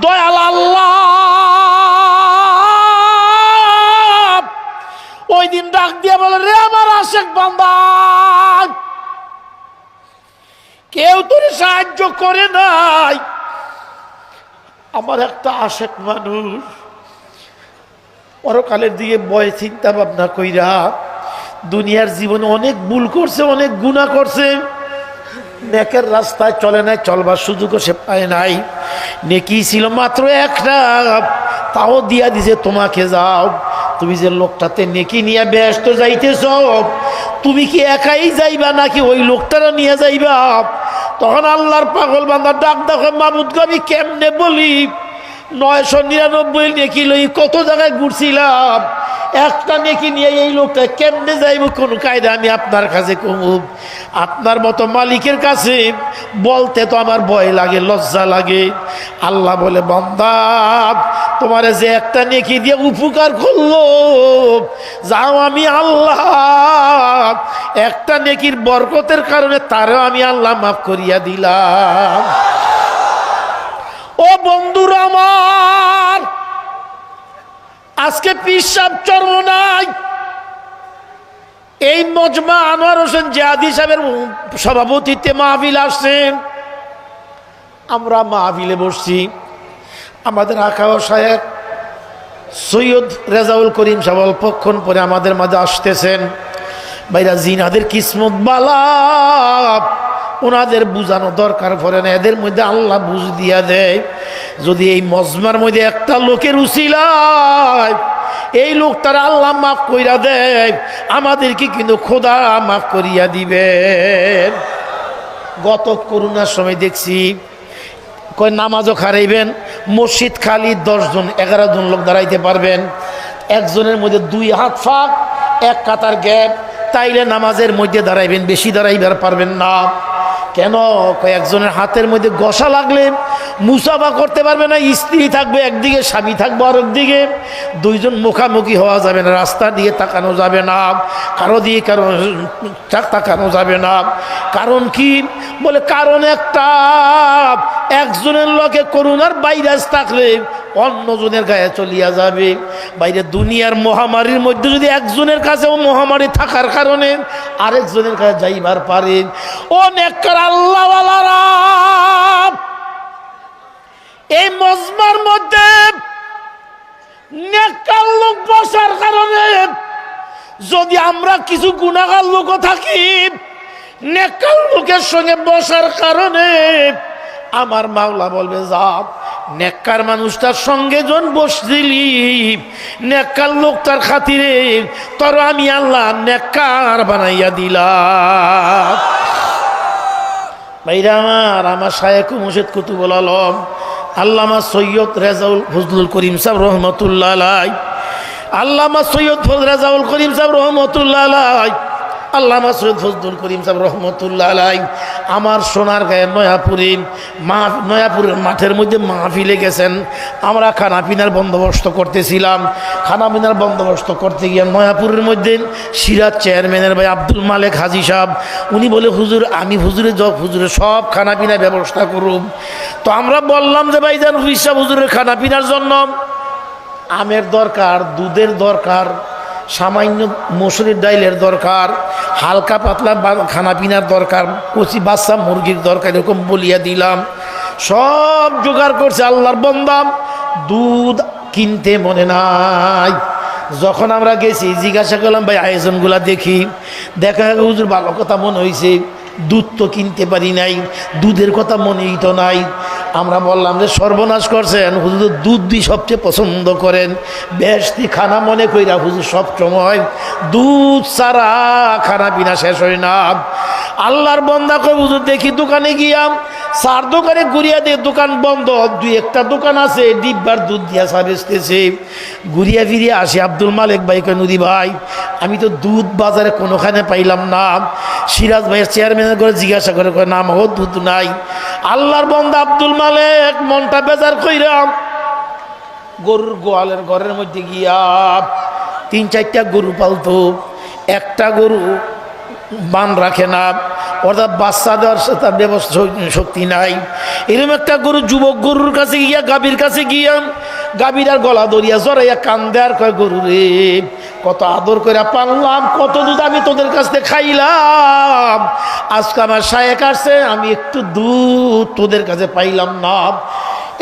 দয়াল আল্লাহ ওই দিন ডাক দিয়ে বলে, রে আমার আশেক বান্দা, কেউ তোর সাহায্য করে নাই, আমার একটা আশেক মানুষ পরকালের দিকে ভয় চিন্তা ভাবনা কইরা দুনিয়ার জীবনে অনেক ভুল করছে, অনেক গুনাহ করছে, নেকের রাস্তায় চলে নাই, চলবার সুযোগও সে পায় নাই। নেকি ছিল মাত্র একটা, তাও দিয়া দিছে তোমাকে, যাও তুমি যে লোকটাতে নেকি নিয়ে ব্যস্ত যাইতেছ, তুমি কি একাই যাইবা নাকি ওই লোকটারা নিয়ে যাইবা? তখন আল্লাহর পাগল বান্দা ডাক দেখো, মাবুদ গো আমি কেমনে বলি, 999 নেকি লই কত জায়গায় ঘুরছিলাম, একটা নেকি নিয়ে এই লোকটা কেমনে যাইব, কোন কায়দা আমি আপনার কাছে কমু? আপনার মতো মালিকের কাছে বলতে তো আমার ভয় লাগে, লজ্জা লাগে। আল্লাহ বলে, বান্দা তোমার যে একটা নেকি দিয়ে উপকার করলো, যাও আমি আল্লাহ একটা নেকির বরকতের কারণে তারও আমি আল্লাহ মাফ করিয়া দিলাম। ও বন্ধুরা আমার, আজকে পীর সাহেব চরমনাই এই মজমা আনোয়ার হোসেন জিহাদি সাহেবের সভাপতিত্বে মাহফিল আসছেন। আমরা মাহফিলে বসছি, আমাদের আকাও সাহেব সৈয়দ রেজাউল করিম সাহেব অল্পক্ষণ পরে আমাদের মাঝে আসতেছেন। ভাইরা জিনাদের কিসমত বালা, ওনাদের বুঝানো দরকার পড়ে না, এদের মধ্যে আল্লাহ বুঝ দিয়া দেয়। যদি এই মজমার মধ্যে একটা লোকের উসিলায় এই লোকটার আল্লাহ মাফ কইরা দেয়, আমাদেরকে কিন্তু খোদা মাফ করিয়া দিবেন। গত করোনার সময় দেখছি কয় নামাজও খারাইবেন, মসজিদ খালি 10 জন 11 জন লোক দাঁড়াইতে পারবেন, একজনের মধ্যে 2 হাত ফাঁক, 1 কাতার গ্যাপ, তাইলে নামাজের মধ্যে দাঁড়াইবেন, বেশি দাঁড়াইবার পারবেন না। কেন? কয়েকজনের হাতের মধ্যে ঘষা লাগলে মুসাফা করতে পারবে না, স্ত্রী থাকবে একদিকে, স্বামী থাকবে আরেক দিকে, 2 জন মুখামুখি হওয়া যাবে না, রাস্তা দিয়ে তাকানো যাবে না, কারো দিয়ে কারো তাকানো যাবে না। কারণ কি? বলে কারণ একটা, একজনের লোকে করোনার ভাইরাস থাকলে অন্যজনের গায়ে চলিয়া যাবে। বাইরে দুনিয়ার মহামারীর মধ্যে যদি একজনের কাছেও মহামারী থাকার কারণে আরেকজনের কাছে যাইবার পারে। ও নেককার আল্লাহওয়ালারা, এই মজমার মধ্যে নেককার লোক বসার কারণে যদি আমরা কিছু গুনাহগার লোকও থাকি, নেককার লোকের সঙ্গে বসার কারণে আমার মাওলা বলবে, যা নেককার মানুষটার সঙ্গে জন বসছিলি, নেককার লোকটার খাতিরে তোর আমি আল্লাহ নেককার বানাইয়া দিলাম। ভাইরা আমার শায়েখ মুর্শিদ কুতুবুল আলম আল্লামা সৈয়দ রেজাউল ফজলুল করিম সাহেব রহমতুল্লাহ আলাই, আল্লামা সৈয়দ রেজাউল করিম সাহেব রহমতুল্লাহ আলাই, আল্লামা সৈয়দ ফজলুল করিম সাহেব রহমতুল্লাহ আলাই আমার সোনার গায়ে নয়াপুরের মাঠের মধ্যে মাহফিলে গেছেন। আমরা খানাপিনার বন্দোবস্ত করতেছিলাম, খানাপিনার বন্দোবস্ত করতে গিয়ে নয়াপুরের মধ্যে সিরাজ চেয়ারম্যানের ভাই আব্দুল মালেক হাজি সাহেব, উনি বলে, হুজুর আমি হুজুরের সব খানাপিনার ব্যবস্থা করুন। তো আমরা বললাম যে ভাইজান হুজুরের খানাপিনার জন্য আমের দরকার, দুধের দরকার, সামান্য মসুরির ডাইলের দরকার, হালকা পাতলা খানাপিনার দরকার, কচি বাচ্চা মুরগির দরকার, এরকম বলিয়া দিলাম। সব জোগাড় করছে আল্লাহর বান্দা, দুধ কিনতে মনে নাই। যখন আমরা গেছি জিজ্ঞাসা করলাম, ভাই আয়োজনগুলা দেখি, দেখা হুজুর ভালো কথা মনে হয়েছে, দুধ তো কিনতে পারি নাই, দুধের কথা মনেই তো নাই। আমরা বললাম যে সর্বনাশ করছেন, হুজুর দুধ দিয়ে সবচেয়ে পছন্দ করেন, বেশি খানা মনে কইরা হুজুর সব সময় দুধ ছাড়া খানা পিনা শেষ হয় না। আল্লাহর বন্দা কই, হুজুর দেখি দোকানে গিয়াম, 4 দোকানে ঘুরিয়া দিয়ে দোকান বন্ধ, 2-1টা দোকান আছে ডিব্বার দুধ দিয়া চা বেচতেছে। ঘুরিয়া ফিরিয়ে আসে, আব্দুল মালেক ভাই কই, নদী ভাই আমি তো দুধ বাজারে কোনোখানে পাইলাম না। সিরাজ ভাইয়ের চেয়ারম্যানের করে জিজ্ঞাসা করে, না আমাকে দুধ নাই। আল্লাহর বন্দা আব্দুল মালেক মনটা বেজার কইরা গরুর গোয়ালের ঘরের মধ্যে গিয়া 3-4টা গরু পালতো, একটা গরু বান রাখে না, অর্থাৎ বাচ্চা দেওয়ার তার ব্যবস্থা শক্তি নাই। এরকম একটা গরু যুবক গরুর কাছে গিয়া, গাভীর কাছে গিয়া, গাভীর আর গলা দরিয়া জড়াইয়া কান্দে আর কয়, গরু রে কত আদর করে পাললাম, কত দুধ আমি তোদের কাছ থেকে খাইলাম, আজকে আমার শায়েক আসছে, আমি একটু দুধ তোদের কাছে পাইলাম না।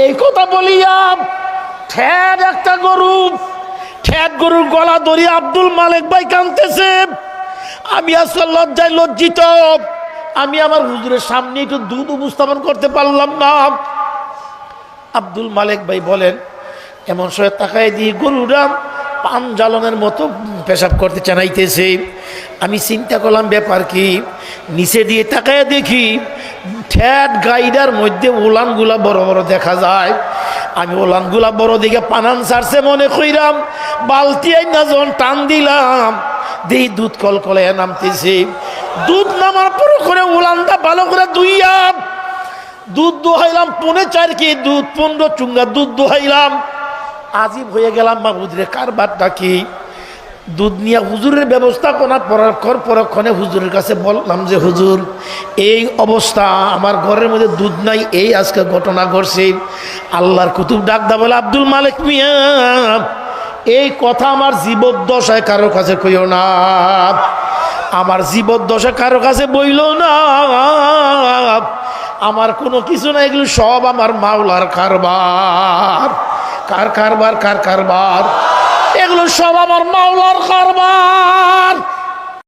এই কথা বলিয়া ঠ্যাট একটা গরু, ঠ্যাট গরুর গলা দরিয়া আব্দুল মালেক ভাই কাঁদতেছে। আমি আজকে লজ্জায় লজ্জিত, আমি আমার হুজুরের সামনে একটু দুধ উপস্থাপন করতে পারলাম না। আব্দুল মালেক ভাই বলেন, এমন সময় তাকায় দিয়ে গরুরা পান জ্বালনের মতো পেশাব করতে চানাইতেছে। আমি চিন্তা করলাম ব্যাপার কি, নিচে দিয়ে তাকায় দেখি ঠ্যাট গাইডার মধ্যে উলানগুলা বড় বড় দেখা যায়। আমি উলানগুলা বড় দিকে পানান ছাড়ছে মনে কইরাম, বালতি আইনা যখন টান দিলাম দেই দুধ কলকলে নামতেছে। দুধ নামার পর করে উলানটা ভালো করে ধুইয়া দুধ দোহাইলাম, 4.5 কেজি দুধ, 15 চুঙ্গা দুধ দোহাইলাম। আজিব হয়ে গেলাম, হুজুরের কারবারটা কি। দুধ নিয়ে হুজুরের ব্যবস্থাপনা পরক্ষণে হুজুরের কাছে বললাম যে হুজুর এই অবস্থা, আমার ঘরের মধ্যে দুধ নাই, এই আজকে ঘটনা ঘটছে। আল্লাহর কুতুব ডাকদা বলে, আব্দুল মালেক মিয়া এই কথা আমার জীবদ্দশায় কারো কাছে কইও না, আমার জীবদ্দশায় কারো কাছে বইল না, আমার কোনো কিছু না, এগুলো সব আমার মাওলার কারবার। কার কারবার? কার কারবার? এগুলো সব আমার মাওলার কারবার।